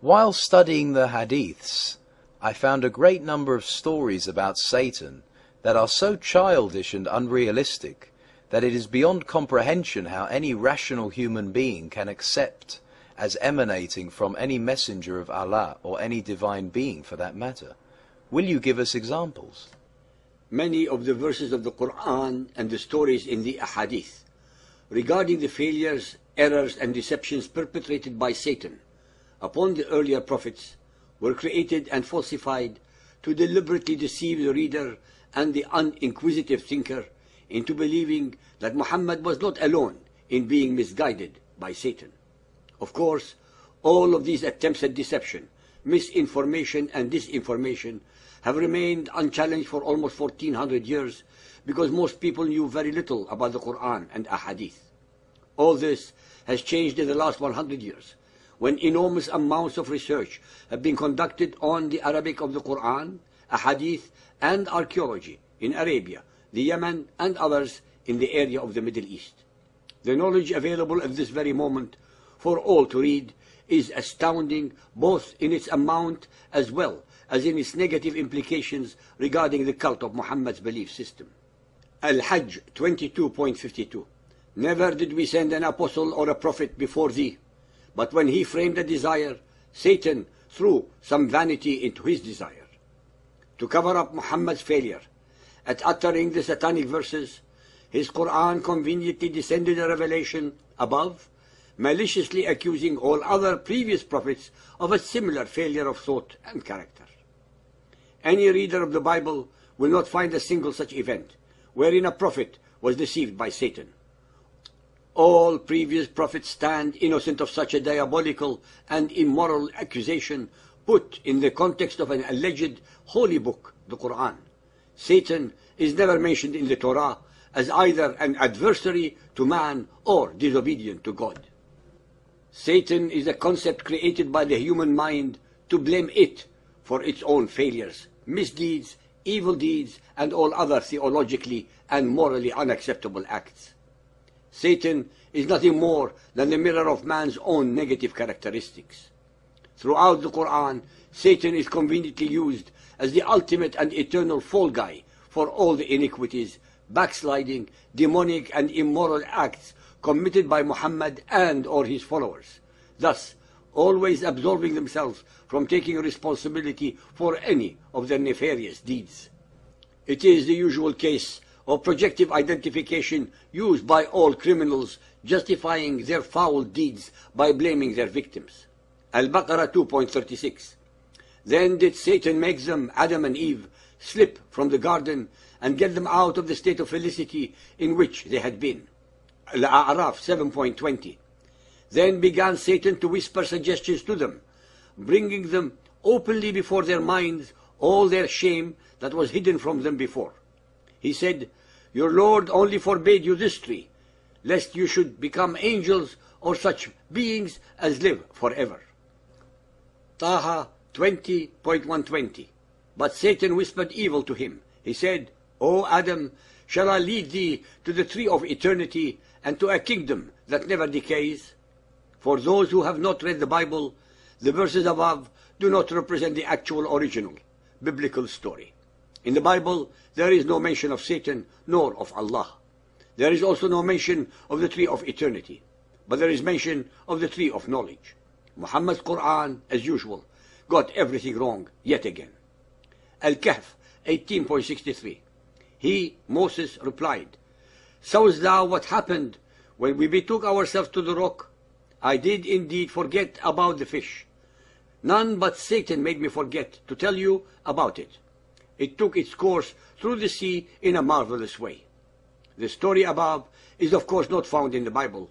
While studying the Hadiths, I found a great number of stories about Satan that are so childish and unrealistic that it is beyond comprehension how any rational human being can accept as emanating from any messenger of Allah or any divine being for that matter. Will you give us examples? Many of the verses of the Quran and the stories in the Ahadith regarding the failures, errors and deceptions perpetrated by Satan upon the earlier prophets were created and falsified to deliberately deceive the reader and the uninquisitive thinker into believing that Muhammad was not alone in being misguided by Satan. Of course, all of these attempts at deception, misinformation and disinformation have remained unchallenged for almost 1400 years because most people knew very little about the Quran and Ahadith. All this has changed in the last 100 years, when enormous amounts of research have been conducted on the Arabic of the Quran, Ahadith, and archaeology in Arabia, the Yemen, and others in the area of the Middle East. The knowledge available at this very moment for all to read is astounding, both in its amount as well as in its negative implications regarding the cult of Muhammad's belief system. Al-Hajj 22.52. Never did we send an apostle or a prophet before thee, but when he framed a desire, Satan threw some vanity into his desire. To cover up Muhammad's failure at uttering the satanic verses, his Quran conveniently descended a revelation above, maliciously accusing all other previous prophets of a similar failure of thought and character. Any reader of the Bible will not find a single such event wherein a prophet was deceived by Satan. All previous prophets stand innocent of such a diabolical and immoral accusation put in the context of an alleged holy book, the Quran. Satan is never mentioned in the Torah as either an adversary to man or disobedient to God. Satan is a concept created by the human mind to blame it for its own failures, misdeeds, evil deeds, and all other theologically and morally unacceptable acts. Satan is nothing more than the mirror of man's own negative characteristics. Throughout the Quran, Satan is conveniently used as the ultimate and eternal fall guy for all the iniquities, backsliding, demonic and immoral acts committed by Muhammad and or his followers, thus always absolving themselves from taking responsibility for any of their nefarious deeds. It is the usual case of projective identification used by all criminals, justifying their foul deeds by blaming their victims. Al-Baqarah 2.36. Then did Satan make them, Adam and Eve, slip from the garden and get them out of the state of felicity in which they had been. Al-A'raf 7.20. Then began Satan to whisper suggestions to them, bringing them openly before their minds all their shame that was hidden from them before. He said, "Your Lord only forbade you this tree, lest you should become angels or such beings as live forever." Taha 20.120. But Satan whispered evil to him. He said, "O Adam, shall I lead thee to the tree of eternity and to a kingdom that never decays?" For those who have not read the Bible, the verses above do not represent the actual original biblical story. In the Bible, there is no mention of Satan nor of Allah. There is also no mention of the tree of eternity, but there is mention of the tree of knowledge. Muhammad's Quran, as usual, got everything wrong yet again. Al-Kahf 18.63. He, Moses, replied, "Sawest thou what happened when we betook ourselves to the rock? I did indeed forget about the fish. None but Satan made me forget to tell you about it. It took its course through the sea in a marvelous way." The story above is of course not found in the Bible.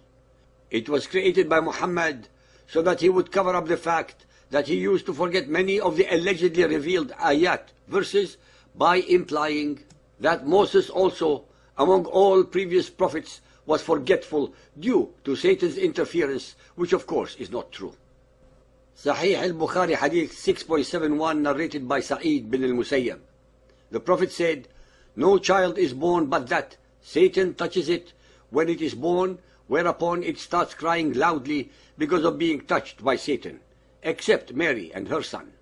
It was created by Muhammad so that he would cover up the fact that he used to forget many of the allegedly revealed ayat, verses, by implying that Moses also, among all previous prophets, was forgetful due to Satan's interference, which of course is not true. Sahih al-Bukhari Hadith 6.71, narrated by Sa'id bin al-Musayyab. The Prophet said, "No child is born but that Satan touches it when it is born, whereupon it starts crying loudly because of being touched by Satan. except Mary and her son.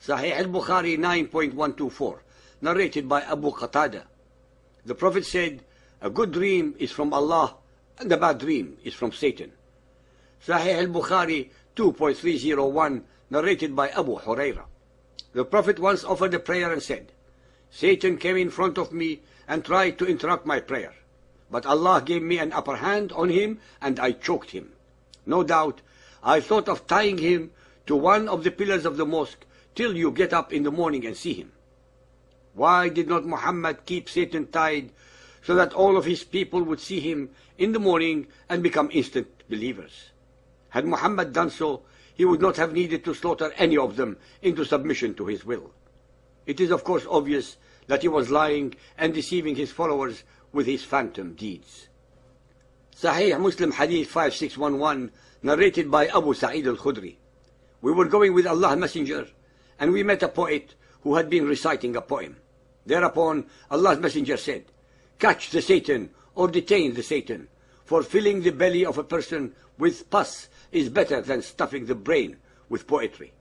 Sahih al-Bukhari 9.124, narrated by Abu Qatada. The Prophet said, a good dream is from Allah and a bad dream is from Satan. Sahih al-Bukhari 2.301, narrated by Abu Huraira. The Prophet once offered a prayer and said, Satan came in front of me and tried to interrupt my prayer, but Allah gave me an upper hand on him and I choked him. No doubt, I thought of tying him to one of the pillars of the mosque till you get up in the morning and see him. Why did not Muhammad keep Satan tied so that all of his people would see him in the morning and become instant believers? Had Muhammad done so, he would not have needed to slaughter any of them into submission to his will. It is of course obvious that he was lying and deceiving his followers with his phantom deeds. Sahih Muslim Hadith 5611, narrated by Abu Sa'id al-Khudri. We were going with Allah's Messenger, and we met a poet who had been reciting a poem. Thereupon Allah's Messenger said, Catch the Satan, or detain the Satan, for filling the belly of a person with pus is better than stuffing the brain with poetry.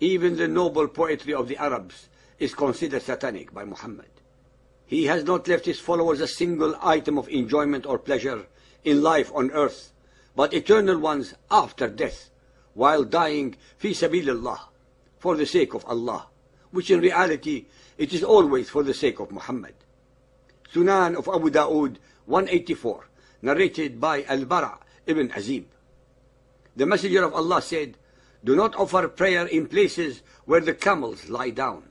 Even the noble poetry of the Arabs is considered satanic by Muhammad. He has not left his followers a single item of enjoyment or pleasure in life on earth, but eternal ones after death, while dying fi sabilillah, for the sake of Allah, which in reality it is always for the sake of Muhammad. Sunan of Abu Dawood 184, narrated by Al-Bara' ibn Azib. The Messenger of Allah said, Do not offer prayer in places where the camels lie down.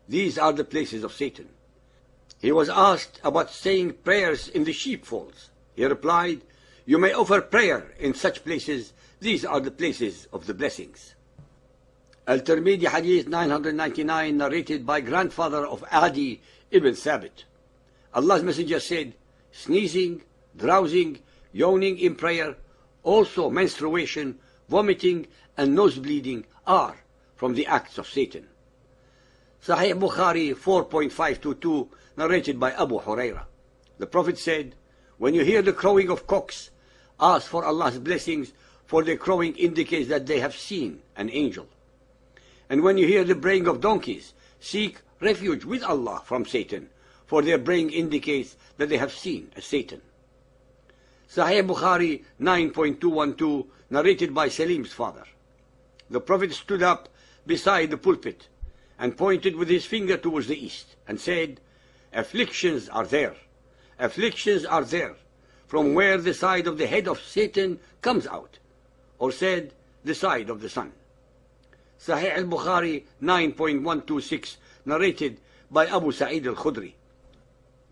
These are the places of Satan. He was asked about saying prayers in the sheepfolds. He replied, You may offer prayer in such places. These are the places of the blessings. Al-Tirmidhi Hadith 999, narrated by grandfather of Adi ibn Thabit. Allah's Messenger said, Sneezing, drowsing, yawning in prayer, also menstruation, vomiting, and nose bleeding are from the acts of Satan. Sahih Bukhari 4.522, narrated by Abu Huraira. The Prophet said, When you hear the crowing of cocks, ask for Allah's blessings, for their crowing indicates that they have seen an angel. And when you hear the braying of donkeys, seek refuge with Allah from Satan, for their braying indicates that they have seen a Satan. Sahih Bukhari 9.212, narrated by Salim's father. The Prophet stood up beside the pulpit and pointed with his finger towards the east and said, Afflictions are there, from where the side of the head of Satan comes out, or said, the side of the sun. Sahih al-Bukhari 9.126, narrated by Abu Sa'id al-Khudri.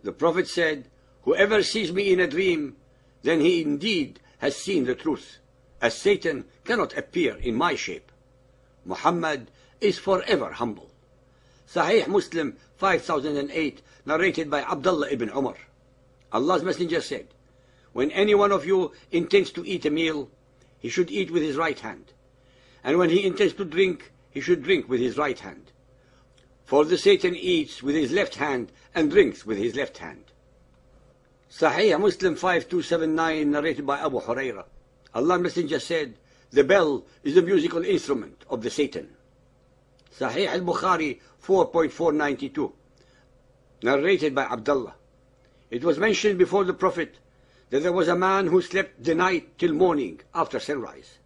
The Prophet said, Whoever sees me in a dream, then he indeed has seen the truth, as Satan cannot appear in my shape. Muhammad is forever humble. Sahih Muslim 5008, narrated by Abdullah ibn Umar. Allah's Messenger said, When any one of you intends to eat a meal, he should eat with his right hand. And when he intends to drink, he should drink with his right hand. For the Satan eats with his left hand and drinks with his left hand. Sahih Muslim 5279, narrated by Abu Huraira. Allah's Messenger said, The bell is a musical instrument of the Satan. Sahih al-Bukhari 4.492, narrated by Abdullah. It was mentioned before the Prophet that there was a man who slept the night till morning after sunrise.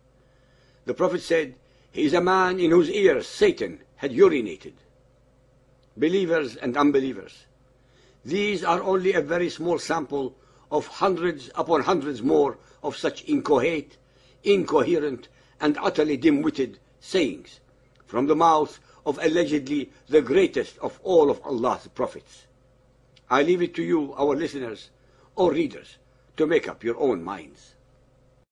The Prophet said, He is a man in whose ears Satan had urinated. Believers and unbelievers, these are only a very small sample of hundreds upon hundreds more of such incoherent, and utterly dim-witted sayings from the mouth of allegedly the greatest of all of Allah's prophets. I leave it to you, our listeners or readers, to make up your own minds.